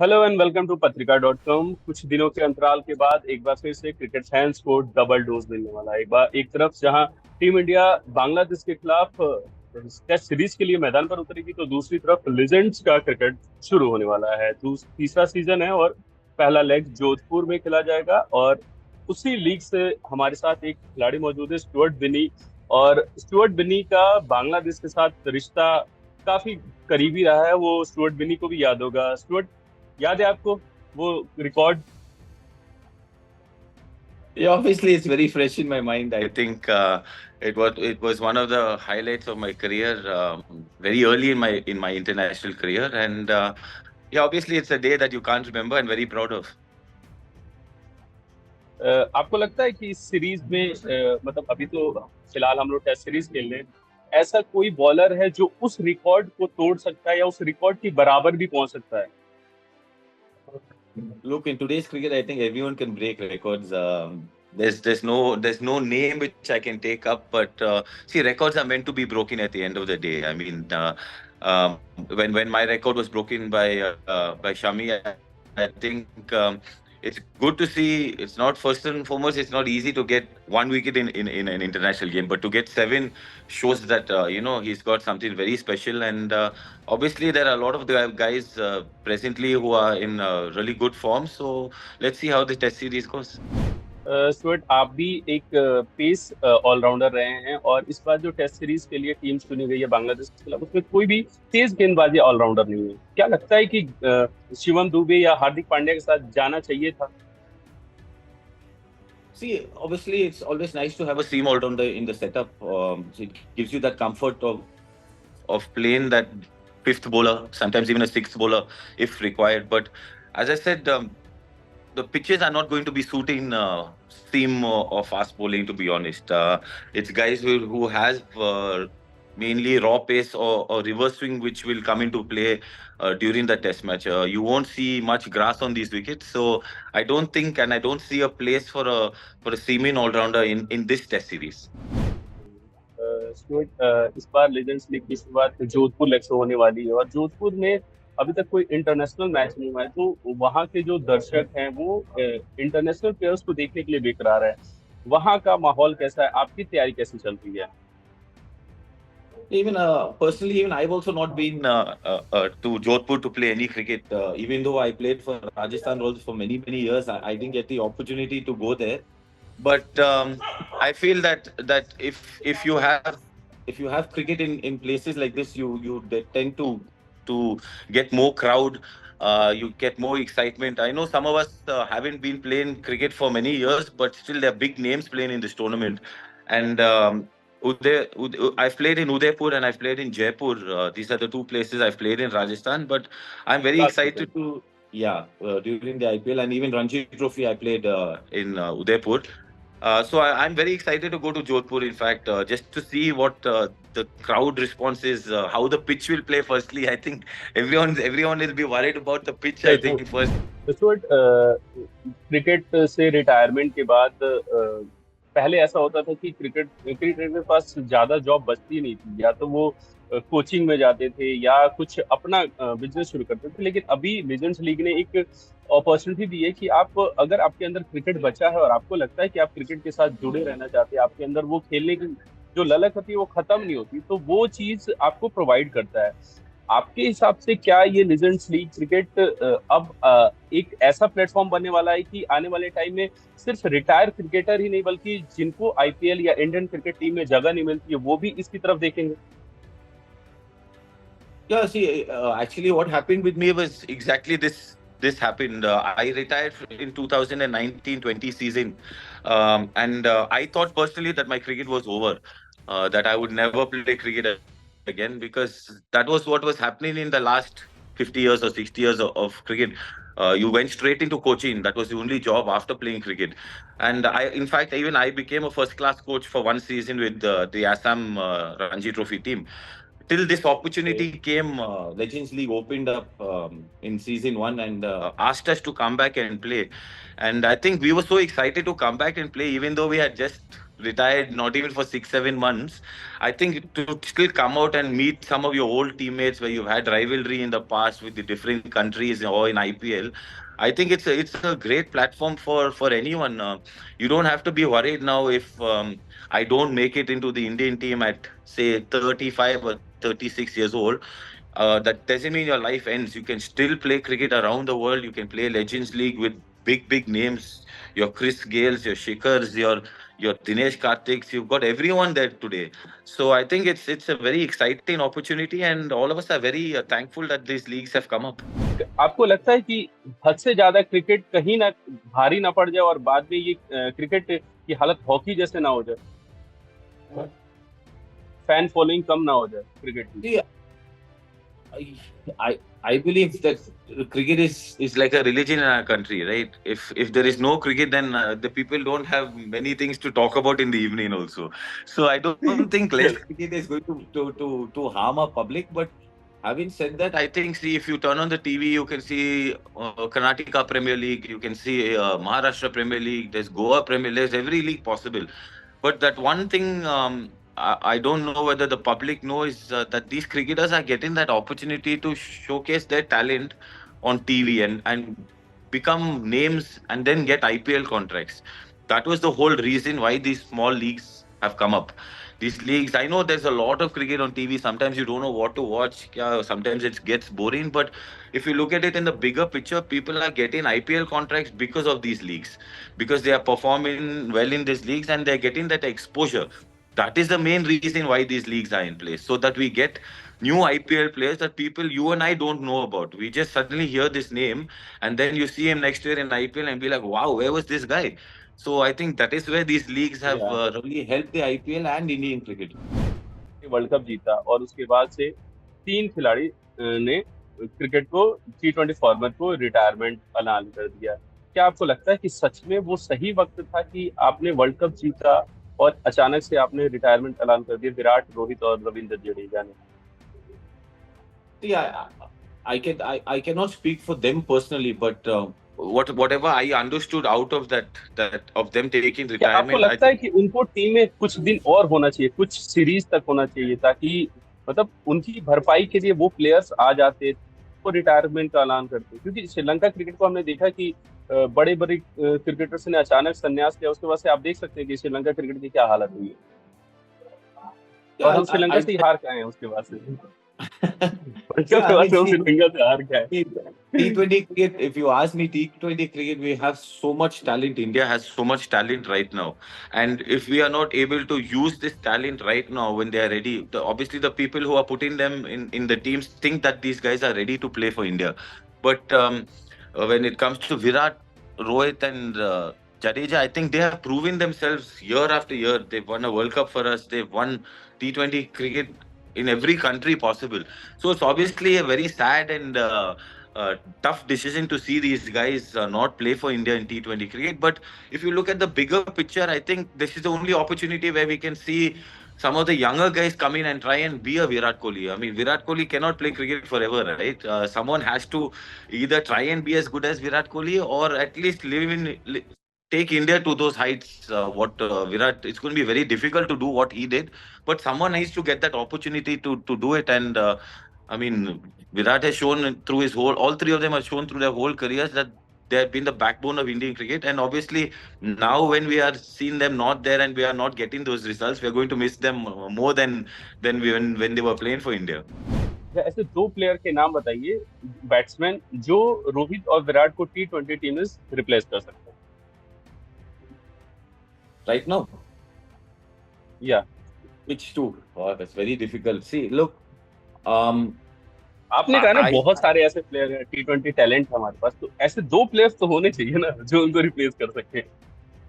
Hello and welcome to पत्रिका.com। कुछ दिनों के अंतराल के बाद एक बार फिर से क्रिकेट फैंस को डबल डोज मिलने वाला है। एक बार एक तरफ जहां टीम इंडिया बांग्लादेश के खिलाफ टेस्ट सीरीज के लिए मैदान पर उतरेगी, तो दूसरी तरफ लीजेंड्स का क्रिकेट शुरू होने वाला है। तीसरा सीजन है और पहला लेग जोधपुर में खेला जाएगा। और उसी लीग से हमारे साथ एक खिलाड़ी मौजूद है, स्टुअर्ट बिनी। और स्टुअर्ट बिनी का बांग्लादेश के साथ रिश्ता काफी करीबी रहा है। वो स्टुअर्ट बिनी को भी याद होगा। स्टुअर्ट, याद है आपको वो record? Yeah, obviously, it's very fresh in my mind. I think it was one of the highlights of my career, very early in my international career, and yeah, obviously, it's a day that you can't remember and very proud of. आपको लगता है कि इस series में मतलब अभी तो फिलहाल हम लोग टेस्ट सीरीज खेल रहे हैं, ऐसा कोई बॉलर है जो उस रिकॉर्ड को तोड़ सकता है या उस रिकॉर्ड की बराबर भी पहुंच सकता है? Look, in today's cricket, I think everyone can break records. There's no name which I can take up, but see, records are meant to be broken at the end of the day. I mean, um, when my record was broken by Shami, I think it's good to see. It's not first and foremost. It's not easy to get one wicket in an international game, but to get seven shows that he's got something very special. And obviously, there are a lot of the guys presently who are in really good form. So let's see how the Test series goes. Stuart, आप भी एक pace allrounder रहे हैं, और इस बार जो test series के लिए टीम चुनी गई है बांग्लादेश के खिलाफ, उसमें कोई भी तेज गेंदबाजी ऑलराउंडर नहीं है। क्या लगता है कि शिवम दुबे या हार्दिक पांड्या के साथ जाना चाहिए था? See, obviously, it's always nice to have a seam all-rounder in the setup. It gives you that comfort of playing that fifth bowler, sometimes even a sixth bowler if required. But as I said, the pitches are not going to be suiting seam or fast bowling. To be honest, it's guys who has mainly raw pace or reverse swing which will come into play during the test match. You won't see much grass on these wickets, so I don't think and I don't see a place for a seaming all rounder in this test series. Stuart, इस बार legends league की शुरुआत Jodhpur leg से होने वाली है, और जोधपुर में अभी तक कोई इंटरनेशनल मैच नहीं हुआ है। तो वहाँ के जो दर्शक हैं वो इंटरनेशनल प्लेयर्स को देखने के लिए बेकरार है। वहाँ का माहौल कैसा है? आपकी तैयारी कैसी चल रही है? Even personally, even I've also not been to Jodhpur to play any cricket. Even though I played for Rajasthan Royals for many years, I didn't get the opportunity to go there. But I feel that if you have cricket in places like this, you they tend to get more crowd. You get more excitement. I know some of us haven't been playing cricket for many years, but still there are big names playing in this tournament. And I've played in Udaipur and I've played in Jaipur. These are the two places I've played in Rajasthan. But I'm very बात करते हैं। excited to, yeah, during the IPL and even Ranji Trophy, I played in Udaipur. So I'm very excited to go to Jodhpur. In fact, just to see what the crowd response is, how the pitch will play. Firstly, I think everyone will be worried about the pitch. I think first. Stuart, cricket से retirement के बाद पहले ऐसा होता था कि cricketer के पास ज्यादा जॉब बचती नहीं थी। या तो वो कोचिंग में जाते थे या कुछ अपना बिजनेस शुरू करते थे। लेकिन अभी लीजेंड्स लीग ने एक अपॉर्चुनिटी दी है कि आप, अगर आपके अंदर क्रिकेट बचा है और आपको लगता है कि आप क्रिकेट के साथ जुड़े रहना चाहते हैं, आपके अंदर वो खेलने की जो ललक होती है वो खत्म नहीं होती, तो वो चीज आपको प्रोवाइड करता है। आपके हिसाब से क्या ये लीजेंड्स लीग क्रिकेट अब एक ऐसा प्लेटफॉर्म बनने वाला है कि आने वाले टाइम में सिर्फ रिटायर क्रिकेटर ही नहीं, बल्कि जिनको आईपीएल या इंडियन क्रिकेट टीम में जगह नहीं मिलती है, वो भी इसकी तरफ देखेंगे? Yeah, see, actually, what happened with me was exactly this. This happened. I retired in 2019-20 season, and I thought personally that my cricket was over, that I would never play cricket again because that was what was happening in the last 50 years or 60 years of cricket. You went straight into coaching. That was the only job after playing cricket. And in fact, even I became a first-class coach for one season with the Assam Ranji Trophy team till this opportunity came. Legends League opened up in season one and asked us to come back and play. And I think we were so excited to come back and play, even though we had just retired not even for 6-7 months, I think to still come out and meet some of your old teammates where you've had rivalry in the past with the different countries or in IPL, I think it's a great platform for anyone. You don't have to be worried now if I don't make it into the Indian team at say 35 or 36 years old. That doesn't mean your life ends. You can still play cricket around the world. You can play Legends League with big names. Your Chris Gales, your Shikhars, your Dinesh Kartiks. You've got everyone there today. So I think it's a very exciting opportunity, and all of us are very thankful that these leagues have come up. आपको लगता है कि हद से ज्यादा cricket कहीं ना भारी ना पड़ जाए और बाद में ये क्रिकेट की हालत हॉकी जैसे ना हो जाए, फैन फॉलोइंग कम ना हो जाए क्रिकेट की? See, I believe that cricket is like a religion in our country, right? If there is no cricket, then the people don't have many things to talk about in the evening also. So I don't think less cricket is going to harm our public. But having said that, I think, see, if you turn on the TV, you can see Karnataka Premier League, you can see Maharashtra Premier League, there's Goa Premier League, there's every league possible. But that one thing I don't know whether the public knows that these cricketers are getting that opportunity to showcase their talent on TV and become names and then get IPL contracts. That was the whole reason why these small leagues have come up. These leagues, I know there's a lot of cricket on TV. Sometimes you don't know what to watch. Yeah, sometimes it gets boring. But if you look at it in the bigger picture, people are getting IPL contracts because of these leagues, because they are performing well in these leagues and they're getting that exposure. That is the main reason why these leagues are in place, so that we get new IPL players that people, you and I, don't know about. We just suddenly hear this name, and then you see him next year in IPL and be like, wow, where was this guy? So I think that is where these leagues have really helped the IPL and Indian cricket. World cup जीता और उसके बाद से 3 खिलाड़ी ने cricket को T20 format को retirement ऐलान कर दिया। क्या आपको लगता है कि सच में वो सही वक्त था कि आपने वर्ल्ड कप जीता और अचानक से आपने रिटायरमेंट ऐलान कर दिया, विराट, रोहित और रविंद्र जडेजा ने? Yeah, I cannot speak for them personally, but whatever I understood out of that of them taking क्या आपको retirement, लगता है कि उनको टीम में कुछ दिन और होना चाहिए, कुछ सीरीज तक होना चाहिए, ताकि मतलब उनकी भरपाई के लिए वो प्लेयर्स आ जाते, वो रिटायरमेंट का ऐलान करते? क्योंकि श्रीलंका क्रिकेट को हमने देखा कि बड़े बड़े क्रिकेटर्स ने अचानक संन्यास लिया, उसके बाद से आप देख सकते हैं कि श्रीलंका क्रिकेट की क्या हालत हुई है और हम श्रीलंका से ही हार के आए हैं उसके बाद से। T20 cricket, if you ask me, T20 cricket, we have so much talent. India has so much talent right now. And if we are not able to use this talent right now when they are ready, obviously the people who are putting them in the teams think that these guys are ready to play for India. But when it comes to Virat, Rohit and Jadeja, I think they have proven themselves year after year. They've won a World Cup for us. They've won T20 cricket in every country possible. So it's obviously a very sad and tough decision to see these guys not play for India in T20 cricket. But if you look at the bigger picture, I think this is the only opportunity where we can see some of the younger guys come in and try and be a Virat Kohli. I mean, Virat Kohli cannot play cricket forever, right? Someone has to either try and be as good as Virat Kohli or at least take India to those heights. What Virat, it's going to be very difficult to do what he did, but someone needs to get that opportunity to do it. And I mean, Virat has shown through his whole, all three of them have shown through their whole careers that they have been the backbone of Indian cricket. And obviously, now when we are seeing them not there and we are not getting those results, we are going to miss them more than when they were playing for India. ऐसे 2 player के नाम बताइए, batsman, जो रोहित और विराट को T20 team में replace कर सकते हैं right now. Yeah. Which two? Oh, that's very difficult. See, look. आपने कहा ना बहुत सारे ऐसे प्लेयर हैं, T20 टैलेंट हमारे पास, तो ऐसे 2 प्लेयर्स तो होने चाहिए ना जो उनको रिप्लेस कर सके।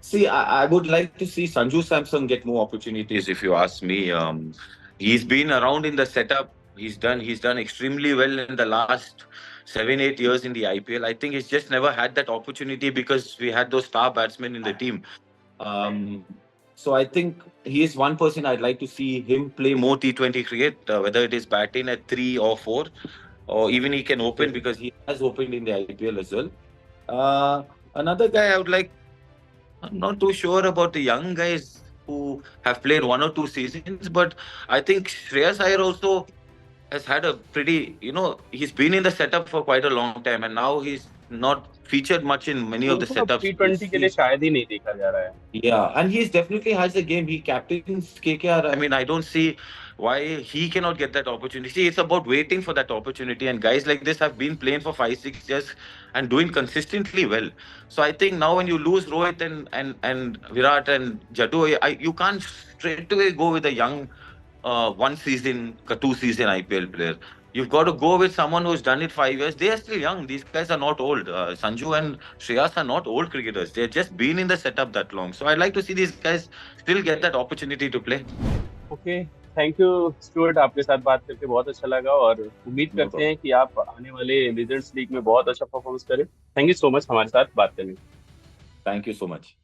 See, I would like to see Sanju Samson get more opportunities, if you ask me. He's been around in the setup. He's done extremely well in the last 7-8 years in the IPL. I think he's just never had that opportunity because we had those star batsmen in the team. So I think he is one person I'd like to see him play more T20 cricket, whether it is batting at 3 or 4, or even he can open because he has opened in the IPL as well. Another guy I would like, I'm not too sure about the young guys. who have played 1 or 2 seasons, but I think Shreyas Iyer also has had a pretty, he's been in the setup for quite a long time, and now he's not featured much in many of the उनको अब setups. T20 के लिए शायद ही नहीं देखा जा रहा है. Yeah, and he's definitely has the game. He captains KKR. I mean, I don't see why he cannot get that opportunity. It's about waiting for that opportunity. And guys like this have been playing for 5, 6 years and doing consistently well. So I think now when you lose Rohit and Virat and Jaddu, you can't straight away go with a young 1 season, 2 season IPL player. You've got to go with someone who's done it 5 years. They are still young. These guys are not old. Sanju and Shreyas are not old cricketers. They've just been in the setup that long. So I'd like to see these guys still get that opportunity to play. Okay, thank you Stuart, आपके साथ बात करके बहुत अच्छा लगा और उम्मीद No करते हैं कि आप आने वाले लीजेंड्स लीग में बहुत अच्छा परफॉर्मेंस करें. थैंक यू सो मच हमारे साथ बात करने के लिए. Thank you so much.